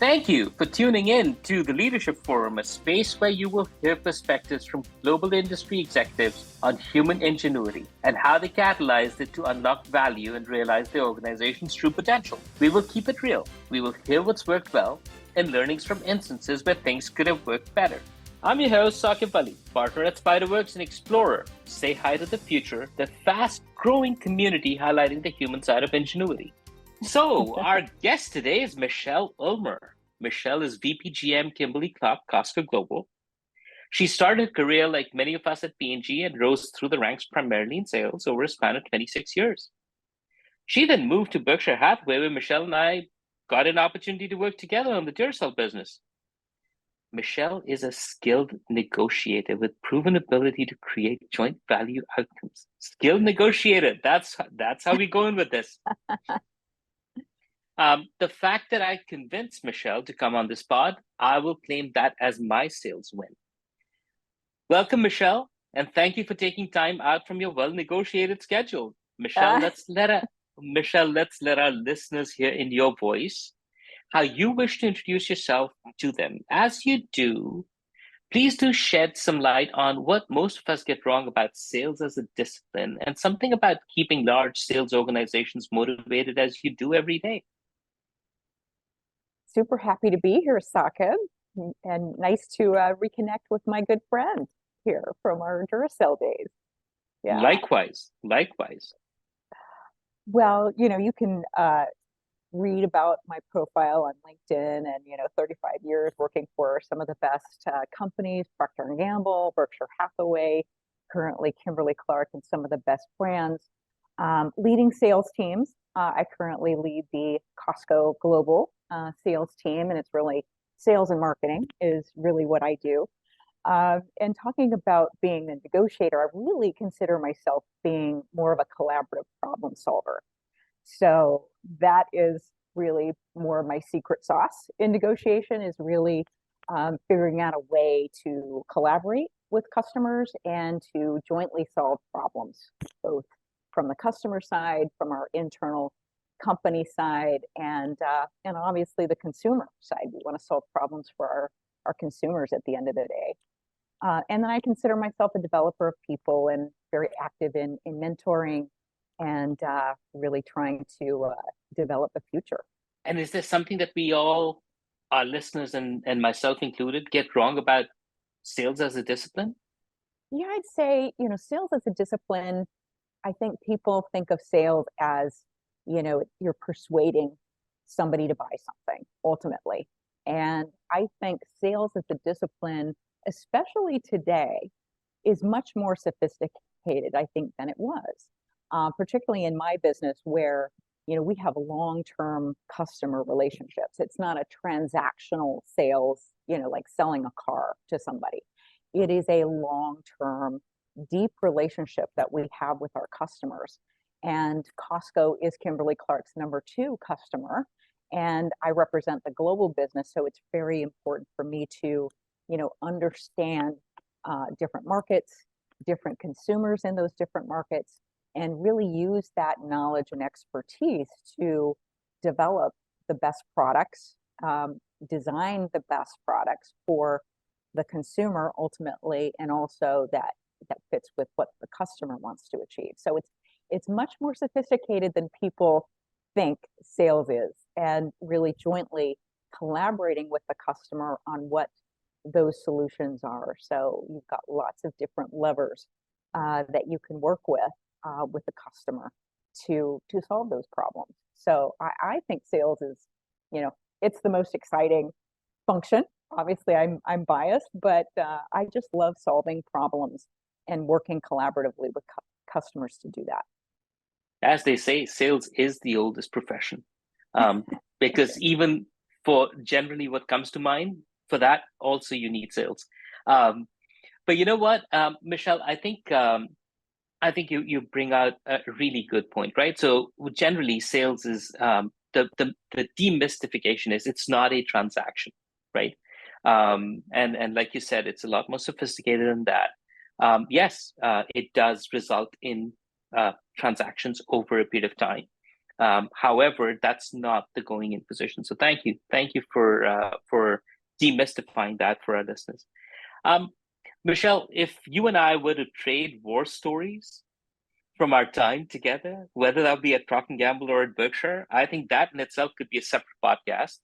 Thank you for tuning in to the Leadership Forum, a space where you will hear perspectives from global industry executives on human ingenuity and how they catalyzed it to unlock value and realize their organization's true potential. We will keep it real. We will hear what's worked well and learnings from instances where things could have worked better. I'm your host, Saquib, Vali, partner at Spiderworks and explorer. Say hi to the future, the fast-growing community highlighting the human side of ingenuity. So our guest today is Michelle Ulmer. Michelle is VP GM Kimberly-Clark, Costco Global. She started her career like many of us at P&G and rose through the ranks primarily in sales over a span of 26 years. She then moved to Berkshire Hathaway, where Michelle and I got an opportunity to work together on the Duracell business. Michelle is a skilled negotiator with proven ability to create joint value outcomes. Skilled negotiator, that's how we're going with this. The fact that I convinced Michelle to come on this pod, I will claim that as my sales win. Welcome, Michelle, and thank you for taking time out from your well-negotiated schedule. Michelle, let's let our listeners hear in your voice how you wish to introduce yourself to them. As you do, please do shed some light on what most of us get wrong about sales as a discipline and something about keeping large sales organizations motivated as you do every day. Super happy to be here, Saquib, and nice to reconnect with my good friend here from our Duracell days. Yeah. Likewise. Well, you can read about my profile on LinkedIn and, 35 years working for some of the best companies, Procter & Gamble, Berkshire Hathaway, currently Kimberly-Clark, and some of the best brands. Leading sales teams. I currently lead the Costco Global sales team, and it's really sales and marketing is really what I do. And talking about being a negotiator, I really consider myself being more of a collaborative problem solver. So that is really more of my secret sauce in negotiation, is really figuring out a way to collaborate with customers and to jointly solve problems, both from the customer side, from our internal company side, and obviously the consumer side. We want to solve problems for our consumers at the end of the day. And then I consider myself a developer of people and very active in mentoring and really trying to develop the future. And is there something that we all, our listeners and myself included, get wrong about sales as a discipline? Yeah, I'd say, sales as a discipline, I think people think of sales as, you're persuading somebody to buy something ultimately. And I think sales as a discipline, especially today, is much more sophisticated, I think, than it was, particularly in my business where, we have long-term customer relationships. It's not a transactional sales, like selling a car to somebody. It is a long-term, deep relationship that we have with our customers. And Costco is Kimberly-Clark's number 2 customer, and I represent the global business. So it's very important for me to, understand different markets, different consumers in those different markets, and really use that knowledge and expertise to develop the best products, design the best products for the consumer ultimately, and also that fits with what the customer wants to achieve. So it's much more sophisticated than people think sales is, and really jointly collaborating with the customer on what those solutions are. So you've got lots of different levers that you can work with the customer to solve those problems. So I think sales is, it's the most exciting function. Obviously, I'm biased, but I just love solving problems and working collaboratively with customers to do that. As they say, sales is the oldest profession, because even for generally what comes to mind, for that also you need sales. But you know what, Michelle, I think you bring out a really good point, right? So generally, sales is the demystification is it's not a transaction, right? And like you said, it's a lot more sophisticated than that. Yes, it does result in transactions over a period of time. However, that's not the going in position. So thank you for demystifying that for our listeners. Um, Michelle, if you and I were to trade war stories from our time together, whether that be at Procter and Gamble or at Berkshire, I think that in itself could be a separate podcast.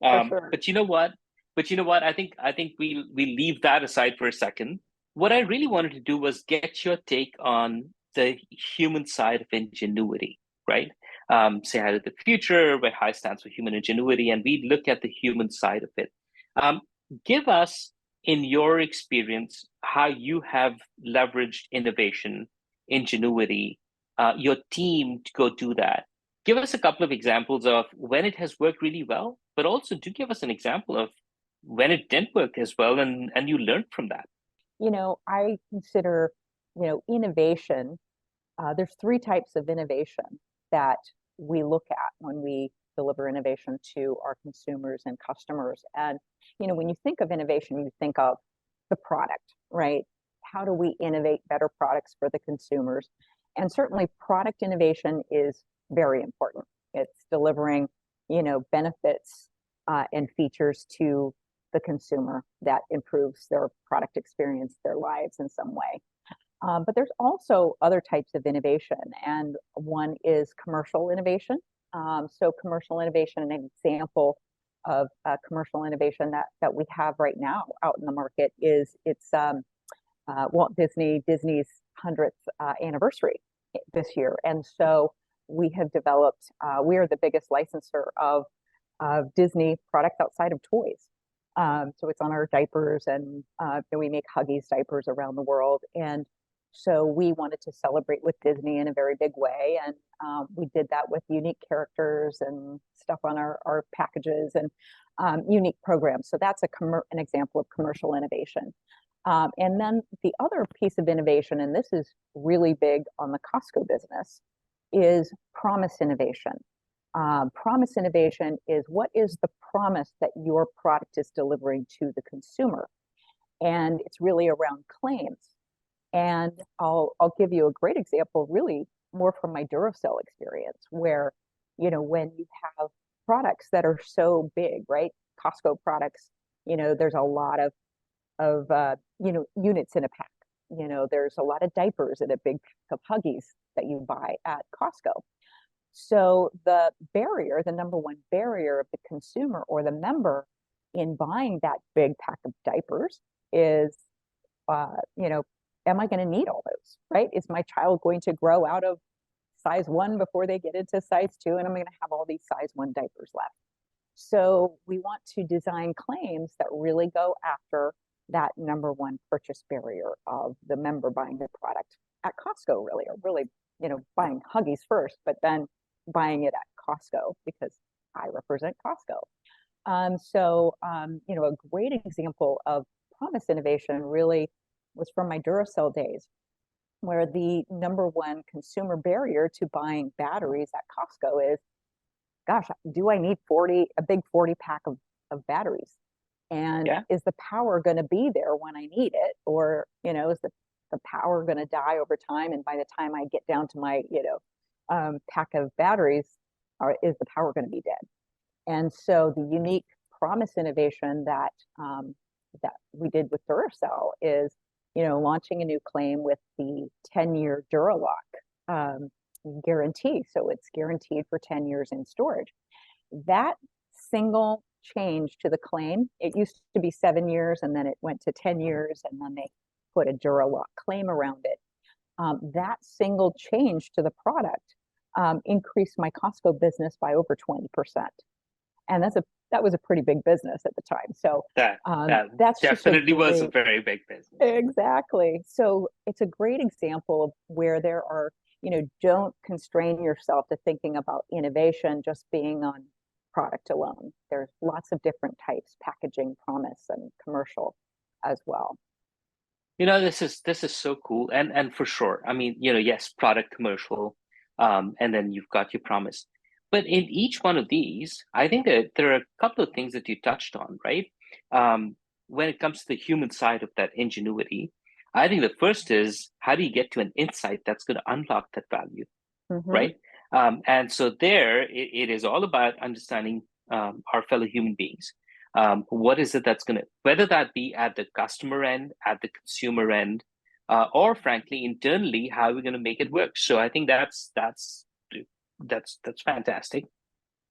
For sure. But you know what? I think we leave that aside for a second. What I really wanted to do was get your take on the human side of ingenuity, right? Say hi to the future, where high stands for human ingenuity, and we look at the human side of it. Um, Give us, in your experience, how you have leveraged innovation, ingenuity, your team to go do that. Give us a couple of examples of when it has worked really well, but also do give us an example of when it didn't work as well, and you learned from that. I consider, innovation. There's three types of innovation that we look at when we deliver innovation to our consumers and customers. And, when you think of innovation, you think of the product, right? How do we innovate better products for the consumers? And certainly product innovation is very important. It's delivering, benefits and features to the consumer that improves their product experience, their lives in some way. But there's also other types of innovation, and one is commercial innovation. So commercial innovation, an example of commercial innovation that we have right now out in the market is Disney's 100th anniversary this year. And so we have developed, we are the biggest licensor of Disney products outside of toys. So it's on our diapers, and we make Huggies diapers around the world. And so we wanted to celebrate with Disney in a very big way. And we did that with unique characters and stuff on our packages and unique programs. So that's an example of commercial innovation. And then the other piece of innovation, and this is really big on the Costco business, is promise innovation. Promise innovation is, what is the promise that your product is delivering to the consumer? And it's really around claims. And I'll give you a great example, really more from my Duracell experience, where, when you have products that are so big, right? Costco products, there's a lot of units in a pack. There's a lot of diapers in a big pack of Huggies that you buy at Costco. So the number one barrier of the consumer or the member in buying that big pack of diapers is, am I going to need all those, right? Is my child going to grow out of size 1 before they get into size 2? And I'm going to have all these size 1 diapers left. So we want to design claims that really go after that number one purchase barrier of the member buying the product at Costco, or really, buying Huggies first, but then buying it at Costco because I represent Costco. A great example of promise innovation really was from my Duracell days, where the number one consumer barrier to buying batteries at Costco is, gosh, do I need a big 40 pack of batteries? And is the power going to be there when I need it? Or, is the power going to die over time? And by the time I get down to my, pack of batteries, is the power going to be dead? And so the unique promise innovation that we did with Duracell is, launching a new claim with the 10-year Duralock guarantee. So it's guaranteed for 10 years in storage. That single change to the claim, it used to be 7 years, and then it went to 10 years, and then they put a Duralock claim around it. That single change to the product increased my Costco business by over 20%. And that was a pretty big business at the time. So that definitely was a very big business. Exactly. So it's a great example of where there are, don't constrain yourself to thinking about innovation just being on product alone. There's lots of different types: packaging, promise, and commercial as well. This is so cool, and for sure. I mean, yes, product, commercial, and then you've got your promise. But in each one of these, I think that there are a couple of things that you touched on, right? When it comes to the human side of that ingenuity, I think the first is, how do you get to an insight that's going to unlock that value, right? And so there, it is all about understanding our fellow human beings. What is it that's going to, whether that be at the customer end, at the consumer end, or frankly, internally, how are we going to make it work? So I think that's fantastic.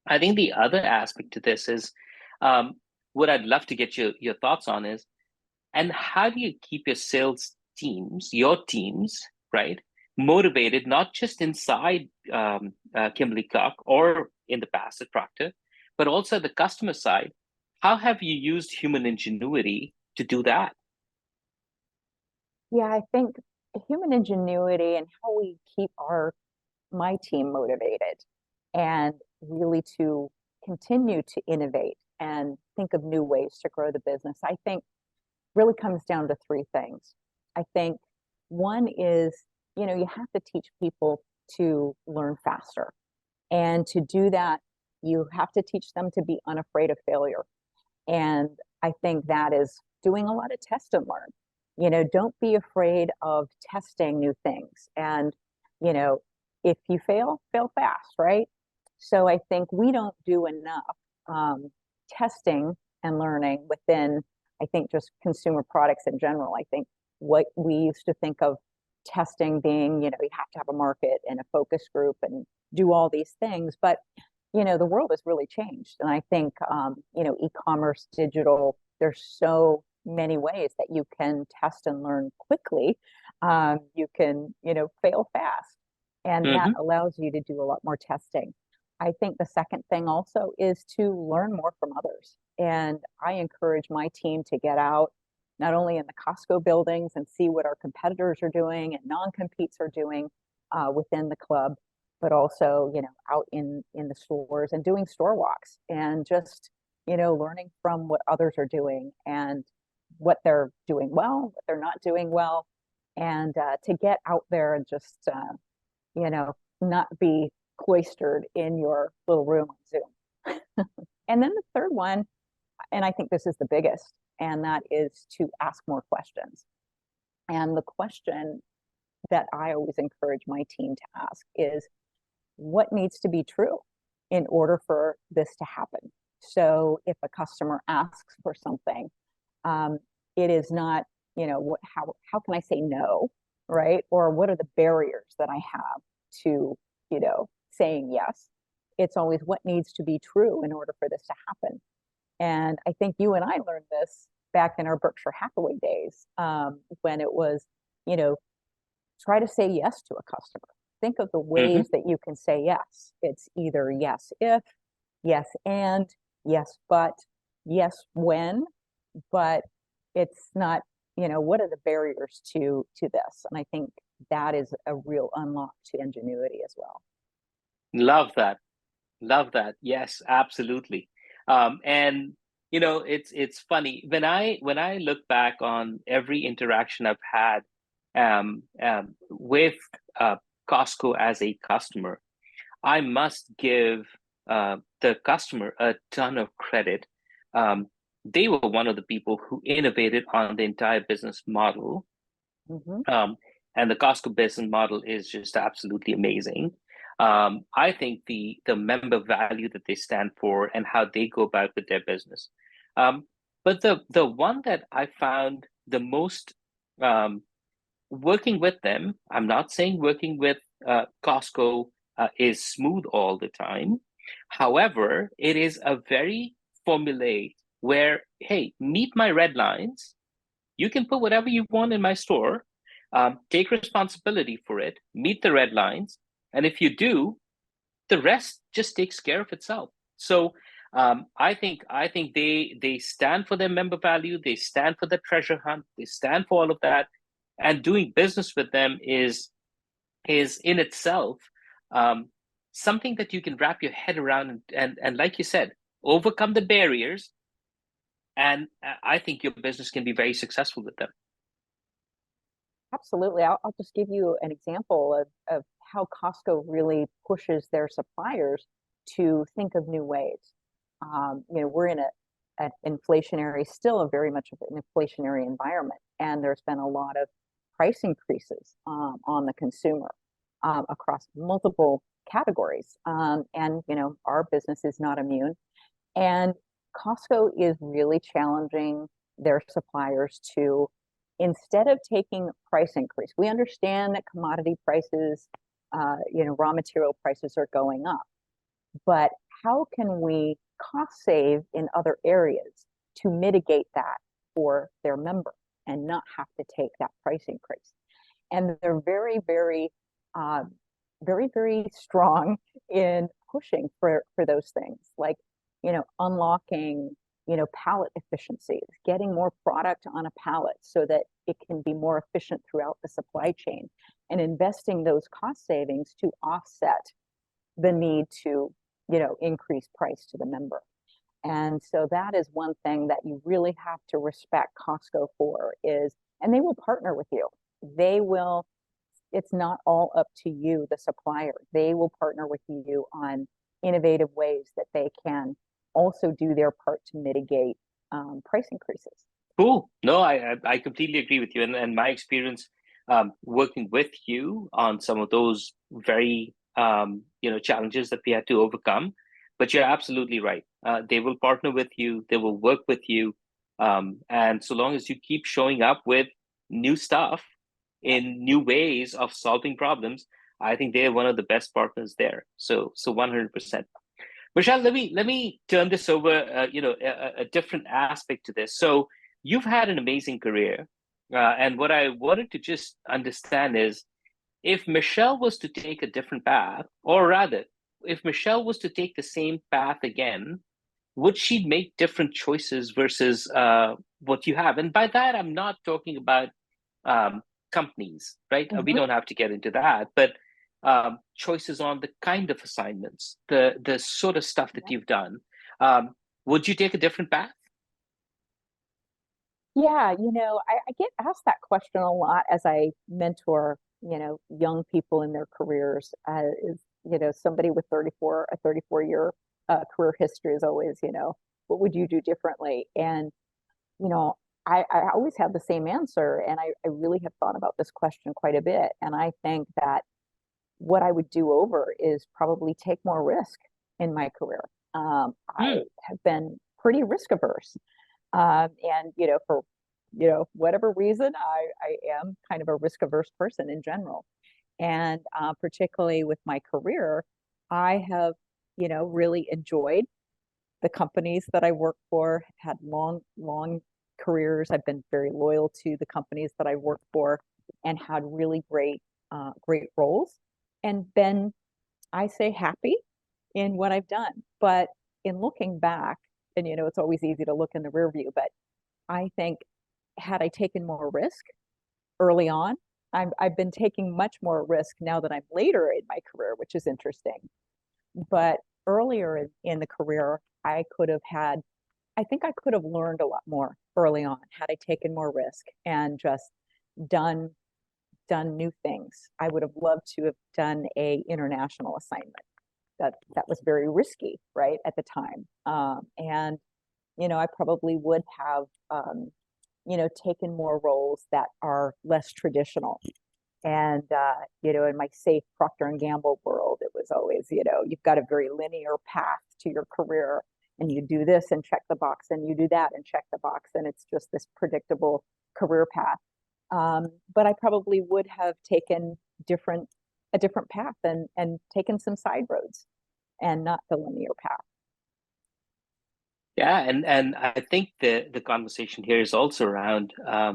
I think the other aspect to this is um, what I'd love to get your thoughts on is, and how do you keep your sales teams, your teams, right, motivated, not just inside Kimberly-Clark or in the past at Procter, but also the customer side? How have you used human ingenuity to do that? Yeah, I think human ingenuity and how we keep my team motivated and really to continue to innovate and think of new ways to grow the business, I think really comes down to three things. I think one is, you have to teach people to learn faster. And to do that, you have to teach them to be unafraid of failure. And I think that is doing a lot of test and learn. Don't be afraid of testing new things. And, you know, if you fail, fail fast, right? So I think we don't do enough testing and learning within, I think, just consumer products in general. I think what we used to think of testing being, you have to have a market and a focus group and do all these things. But the world has really changed. And I think, e-commerce, digital, there's so many ways that you can test and learn quickly. You can, fail fast. And that Mm-hmm. allows you to do a lot more testing. I think the second thing also is to learn more from others. And I encourage my team to get out, not only in the Costco buildings and see what our competitors are doing and non-competes are doing within the club, but also, out in the stores and doing store walks and just, learning from what others are doing and what they're doing well, what they're not doing well, and to get out there and just, not be cloistered in your little room on Zoom. And then the third one, and I think this is the biggest, and that is to ask more questions. And the question that I always encourage my team to ask is, what needs to be true in order for this to happen? So if a customer asks for something, it is not, how can I say no, right? Or what are the barriers that I have to, saying yes? It's always what needs to be true in order for this to happen. And I think you and I learned this back in our Berkshire Hathaway days, when it was, try to say yes to a customer. Think of the Mm-hmm. ways that you can say yes. It's either yes if, yes and, yes but, yes when, but it's not, what are the barriers to this? And I think that is a real unlock to ingenuity as well. Love that. Love that. Yes, absolutely. And it's funny when I look back on every interaction I've had with Costco as a customer. I must give the customer a ton of credit. They were one of the people who innovated on the entire business model. Mm-hmm. And the Costco business model is just absolutely amazing. I think the member value that they stand for and how they go about with their business. But the one that I found the most working with them, I'm not saying working with Costco is smooth all the time. However, it is a very formulaic where, hey, meet my red lines. You can put whatever you want in my store, take responsibility for it, meet the red lines. And if you do, the rest just takes care of itself. So I think they stand for their member value, they stand for the treasure hunt, they stand for all of that, and doing business with them is in itself um, something that you can wrap your head around and like you said, overcome the barriers, and I think your business can be very successful with them. Absolutely. I'll just give you an example of how Costco really pushes their suppliers to think of new ways. We're in an inflationary, still a very much of an inflationary environment, and there's been a lot of price increases on the consumer across multiple categories. And, our business is not immune. And Costco is really challenging their suppliers to, instead of taking price increase, we understand that commodity prices, raw material prices are going up, but how can we cost save in other areas to mitigate that for their member and not have to take that price increase? And they're very, very, very, very strong in pushing for those things, like, unlocking, pallet efficiencies, getting more product on a pallet so that it can be more efficient throughout the supply chain, and investing those cost savings to offset the need to, increase price to the member. And so that is one thing that you really have to respect Costco for is, and they will partner with you. They will, it's not all up to you, the supplier. They will partner with you on innovative ways that they can also do their part to mitigate price increases. Cool. No, I completely agree with you. And my experience working with you on some of those very challenges that we had to overcome. But you're absolutely right. They will partner with you. They will work with you. And so long as you keep showing up with new stuff in new ways of solving problems, I think they're one of the best partners there. So 100%. Michelle, let me turn this over. A different aspect to this. So you've had an amazing career, and what I wanted to just understand is, if Michelle was to take a different path, or rather, if Michelle was to take the same path again, would she make different choices versus what you have? And by that, I'm not talking about companies, right? We don't have to get into that, but choices on the kind of assignments, the sort of stuff that you've done. Would you take a different path? Yeah, I get asked that question a lot as I mentor, young people in their careers. Somebody with a 34-year career history is always, what would you do differently? And, I always have the same answer. And I really have thought about this question quite a bit. And I think that what I would do over is probably take more risk in my career. I have been pretty risk averse. And, for, whatever reason, I am kind of a risk averse person in general. And particularly with my career, I have, really enjoyed the companies that I work for, had long, long careers. I've been very loyal to the companies that I work for and had really great, great roles, and been, I say, happy in what I've done. But in looking back, and it's always easy to look in the rear view, but I think, had I taken more risk early on, I've been taking much more risk now that I'm later in my career, which is interesting. But earlier in the career, I think I could have learned a lot more early on had I taken more risk and just done new things. I would have loved to have done a international assignment. That was very risky, right, at the time. And I probably would have taken more roles that are less traditional. And in my safe Procter and Gamble world, it was always, you've got a very linear path to your career, and you do this and check the box, and you do that and check the box, and it's just this predictable career path. But I probably would have taken a different path and taken some side roads and not the linear path. Yeah, and I think the conversation here is also around, I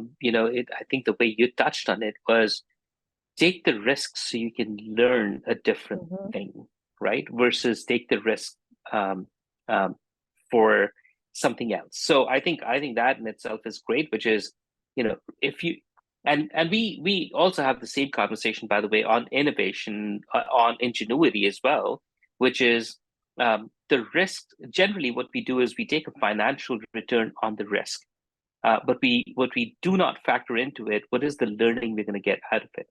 think the way you touched on it was, take the risks so you can learn a different thing, right? Versus take the risk for something else. So I think that in itself is great, which is, if you and we also have the same conversation, by the way, on innovation, on Ingenuity as well, which is the risk. Generally, what we do is we take a financial return on the risk, but what we do not factor into it, what is the learning we're going to get out of it?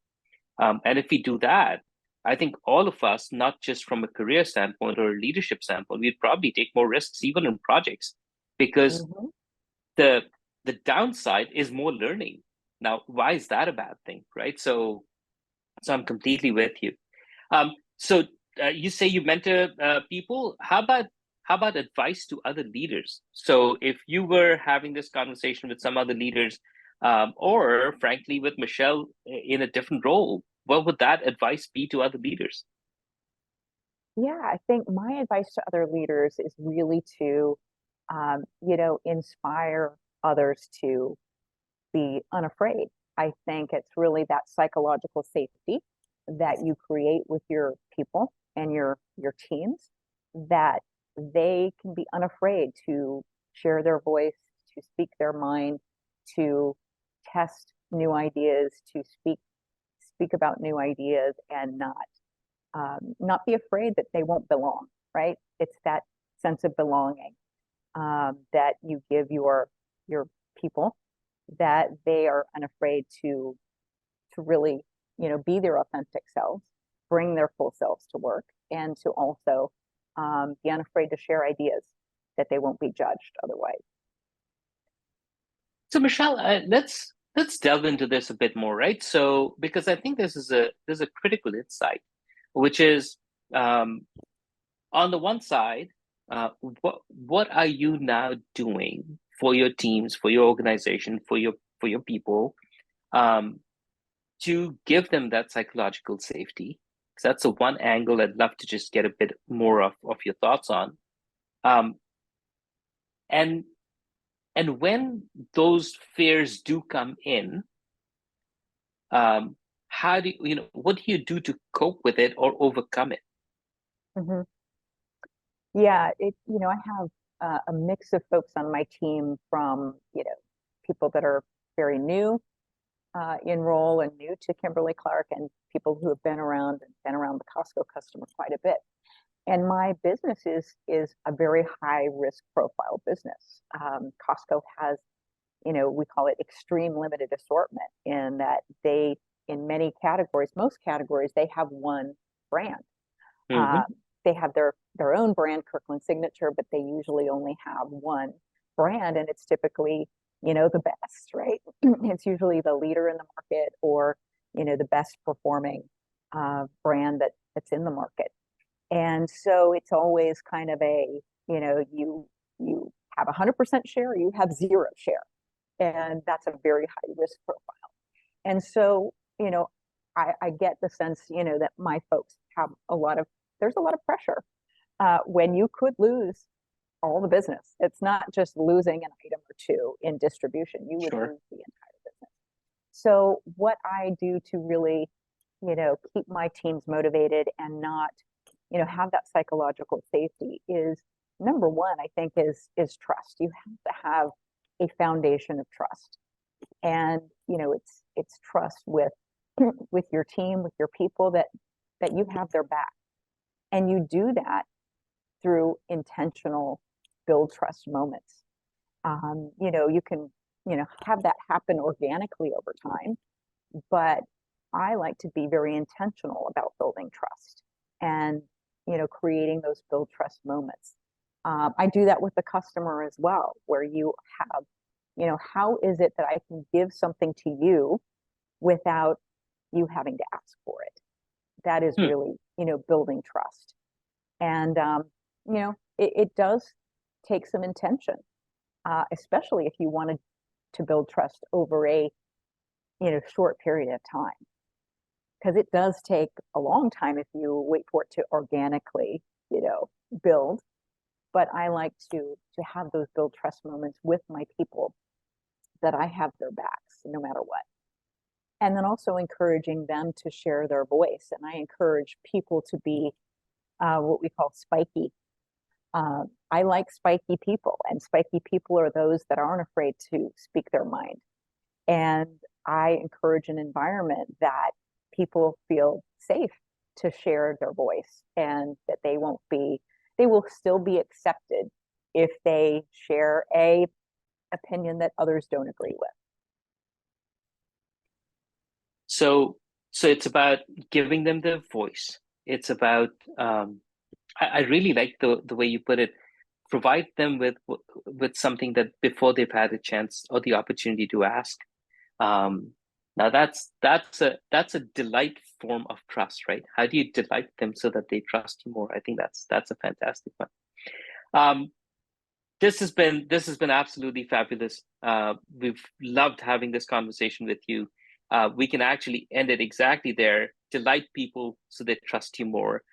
And if we do that, I think all of us, not just from a career standpoint or a leadership standpoint, we'd probably take more risks even in projects, because the downside is more learning. Now, why is that a bad thing, right? So I'm completely with you. So you say you mentor people. How about advice to other leaders? So if you were having this conversation with some other leaders, or frankly with Michelle in a different role, what would that advice be to other leaders? Yeah, I think my advice to other leaders is really to, inspire others to be unafraid. I think it's really that psychological safety that you create with your people and your teams, that they can be unafraid to share their voice, to speak their mind, to test new ideas, to speak about new ideas, and not be afraid that they won't belong. Right? It's that sense of belonging that you give your people, that they are unafraid to really, be their authentic selves, bring their full selves to work, and to also be unafraid to share ideas, that they won't be judged otherwise. So Michelle, let's delve into this a bit more, right? So because I think there's a critical insight, which is on the one side, what are you now doing for your teams, for your organization, for your people, um, to give them that psychological safety? So that's the one angle I'd love to just get a bit more of your thoughts on. Um, and when those fears do come in, um, how do what do you do to cope with it or overcome it? Mm-hmm. Yeah, I have a mix of folks on my team, from, people that are very new in role and new to Kimberly-Clark, and people who have been around the Costco customer quite a bit. And my business is a very high risk profile business. Costco has, we call it extreme limited assortment, in that in many categories, most categories, they have one brand. Mm-hmm. They have their own brand, Kirkland Signature, but they usually only have one brand, and it's typically, the best, right? It's usually the leader in the market, or, the best performing brand that's in the market. And so it's always kind of you have 100% share, or you have zero share, and that's a very high risk profile. And so, I get the sense, that my folks have there's a lot of pressure when you could lose all the business. It's not just losing an item or two in distribution. You would Sure. lose the entire business. So what I do to really, keep my teams motivated and not, have that psychological safety is, number one, I think, is trust. You have to have a foundation of trust. And, it's trust with with your team, with your people, that you have their back. And you do that through intentional build trust moments. You can, have that happen organically over time, but I like to be very intentional about building trust and, creating those build trust moments. I do that with the customer as well, where you have, how is it that I can give something to you without you having to ask for it? That is Hmm. really, building trust. And, it does take some intention, especially if you wanted to build trust over a, short period of time. Because it does take a long time if you wait for it to organically, build. But I like to have those build trust moments with my people, that I have their backs no matter what. And then also encouraging them to share their voice. And I encourage people to be what we call spiky. I like spiky people, and spiky people are those that aren't afraid to speak their mind. And I encourage an environment that people feel safe to share their voice, and that they will still be accepted if they share a opinion that others don't agree with. So it's about giving them their voice. It's about I really like the way you put it. Provide them with something that before they've had a chance or the opportunity to ask. Um, Now that's a delight form of trust, right? How do you delight them so that they trust you more? I think that's a fantastic one. This has been absolutely fabulous. We've loved having this conversation with you. We can actually end it exactly there. Delight people so they trust you more.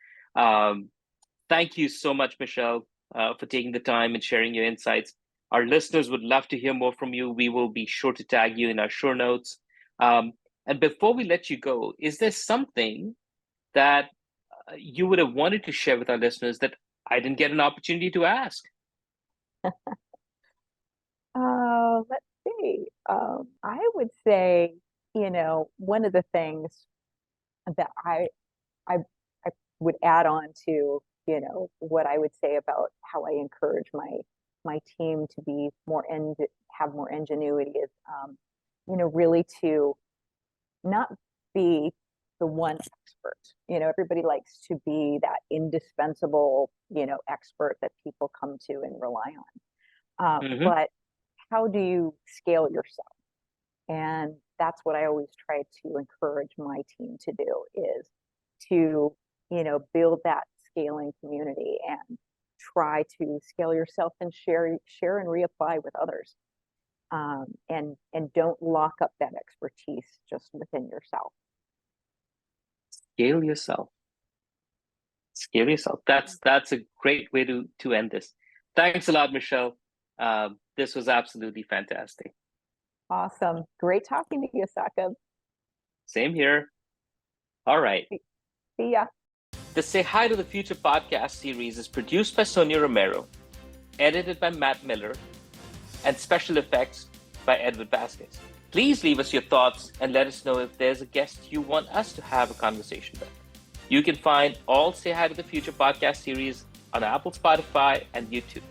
Thank you so much, Michelle, for taking the time and sharing your insights. Our listeners would love to hear more from you. We will be sure to tag you in our show notes. And before we let you go, is there something that you would have wanted to share with our listeners that I didn't get an opportunity to ask? Let's see. I would say, one of the things that I I would add on to, what I would say about how I encourage my team to be have more ingenuity is, really to not be the one expert. Everybody likes to be that indispensable, expert that people come to and rely on. Mm-hmm. But how do you scale yourself? And that's what I always try to encourage my team to do is to, build that scaling community and try to scale yourself and share and reapply with others. And don't lock up that expertise just within yourself. Scale yourself. Scale yourself. That's a great way to end this. Thanks a lot, Michelle. This was absolutely fantastic. Awesome. Great talking to you, Saquib. Same here. All right. See ya. The Say Hi to the Future podcast series is produced by Sonia Romero, edited by Matt Miller, and special effects by Edward Vasquez. Please leave us your thoughts and let us know if there's a guest you want us to have a conversation with. You can find all Say Hi to the Future podcast series on Apple, Spotify, and YouTube.